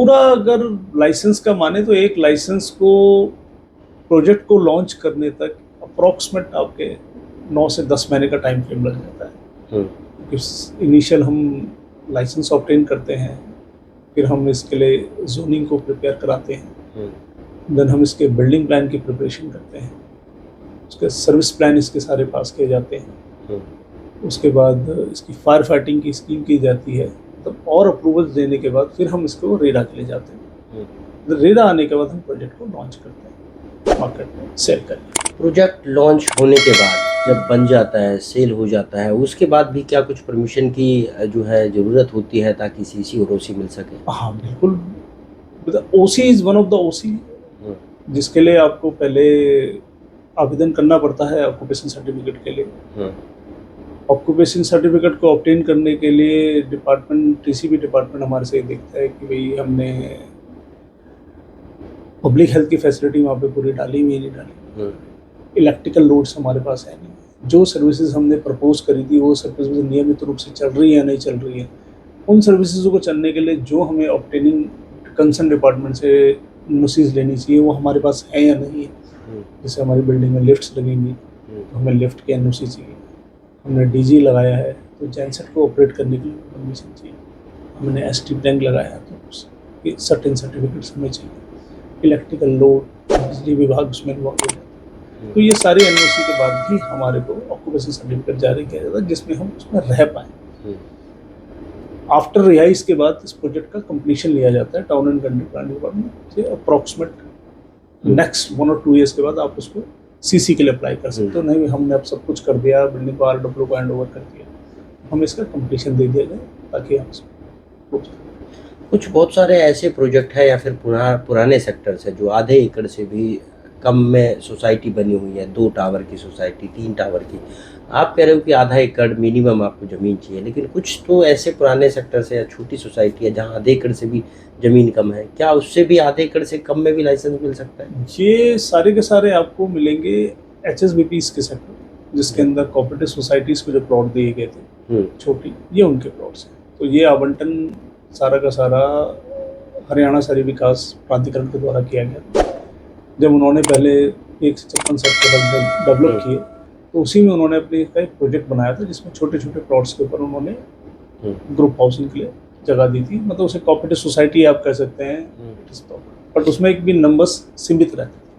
पूरा अगर लाइसेंस का माने तो एक लाइसेंस को प्रोजेक्ट को लॉन्च करने तक अप्रॉक्सीमेट आपके 9 से 10 महीने का टाइम फ्रेम लग जाता है। इनिशियल हम लाइसेंस ऑब्टेन करते हैं, फिर हम इसके लिए जोनिंग को प्रिपेयर कराते हैं, देन हम इसके बिल्डिंग प्लान की प्रिपरेशन करते हैं, उसके सर्विस प्लान इसके सारे पास किए जाते हैं, उसके बाद इसकी फायर फाइटिंग की स्कीम की जाती है, तब और अप्रूवल्स देने के बाद फिर हम इसको रेडा के लिए जाते हैं। रेडा आने के बाद हम प्रोजेक्ट को लॉन्च करते हैं, मार्केट में सेल करते हैं। प्रोजेक्ट लॉन्च होने के बाद जब बन जाता है, सेल हो जाता है, उसके बाद भी क्या कुछ परमिशन की जो है ज़रूरत होती है ताकि सीसी और ओसी मिल सके? हाँ बिल्कुल, ओसी इज़ वन ऑफ द ओसी जिसके लिए आपको पहले आवेदन करना पड़ता है ऑक्यूपेशन सर्टिफिकेट के लिए। ऑक्यूपेशन सर्टिफिकेट को ऑब्टेन करने के लिए डिपार्टमेंट, टीसीबी डिपार्टमेंट हमारे से देखता है कि भाई हमने पब्लिक हेल्थ की फैसिलिटी वहाँ पे पूरी डाली हुई नहीं डाली, इलेक्ट्रिकल लोड्स हमारे पास है नहीं, जो सर्विसेज हमने प्रपोज करी थी वो सर्विसेज नियमित रूप से चल रही है या नहीं चल रही है, उन सर्विसेज को चलने के लिए जो हमें ऑब्टेनिंग कंसर्न डिपार्टमेंट से नोटिस लेनी चाहिए वो हमारे पास है या नहीं है। जैसे हमारी बिल्डिंग में लिफ्ट्स लगेंगी तो हमें लिफ्ट के एनओसी चाहिए, हमने डीजी लगाया है तो जेनसेट को ऑपरेट करने के लिए परमिशन चाहिए, हमने एसटी टैंक लगाया तो उसके सर्टेन सर्टिफिकेट्स हमें चाहिए, इलेक्ट्रिकल लोड बिजली विभाग उसमें इन्वॉल्व हो जाता है। तो ये सारे एनओसी के बाद भी हमारे को ऑक्यूपेशन सर्टिफिकेट जारी किया जाता है जिसमें हम उसमें रह पाएँ। आफ्टर रिहाइज के बाद इस प्रोजेक्ट का कंप्लीशन लिया जाता है town and country planning department से। अप्रॉक्सीमेट नेक्स्ट 1 और 2 ईयर्स के बाद आप उसको सीसी के लिए अप्लाई कर सकते हो। नहीं हमने अब सब कुछ कर दिया, बिल्डिंग को आरडब्ल्यू को हैंड ओवर कर दिया, हम इसका कंप्लीशन दे दिया जाए ताकि हम इसको कुछ बहुत सारे ऐसे प्रोजेक्ट हैं या फिर पुराने सेक्टर्स हैं जो आधे एकड़ से भी कम में सोसाइटी बनी हुई है, 2 टावर की सोसाइटी, 3 टावर की। आप कह रहे हो कि आधा एकड़ मिनिमम आपको ज़मीन चाहिए, लेकिन कुछ तो ऐसे पुराने सेक्टर से या छोटी सोसाइटी है जहाँ आधे एकड़ से भी ज़मीन कम है, क्या उससे भी आधे एकड़ से कम में भी लाइसेंस मिल सकता है? ये सारे के सारे आपको मिलेंगे HSBPs के सेक्टर, जिसके अंदर कोऑपरेटिव सोसाइटीज़ को जो प्लॉट दिए गए थे छोटी, ये उनके प्लॉट्स हैं। तो ये आवंटन सारा का सारा हरियाणा शहरी विकास प्राधिकरण के द्वारा किया गया। जब उन्होंने पहले 1 से 56 सेक्टर डेवलप किए तो उसी में उन्होंने अपने का एक प्रोजेक्ट बनाया था जिसमें छोटे छोटे प्लॉट्स के ऊपर उन्होंने ग्रुप हाउसिंग के लिए जगह दी थी। मतलब उसे कोऑपरेटिव सोसाइटी आप कह सकते हैं, बट उसमें एक भी नंबर्स सीमित रहते थे।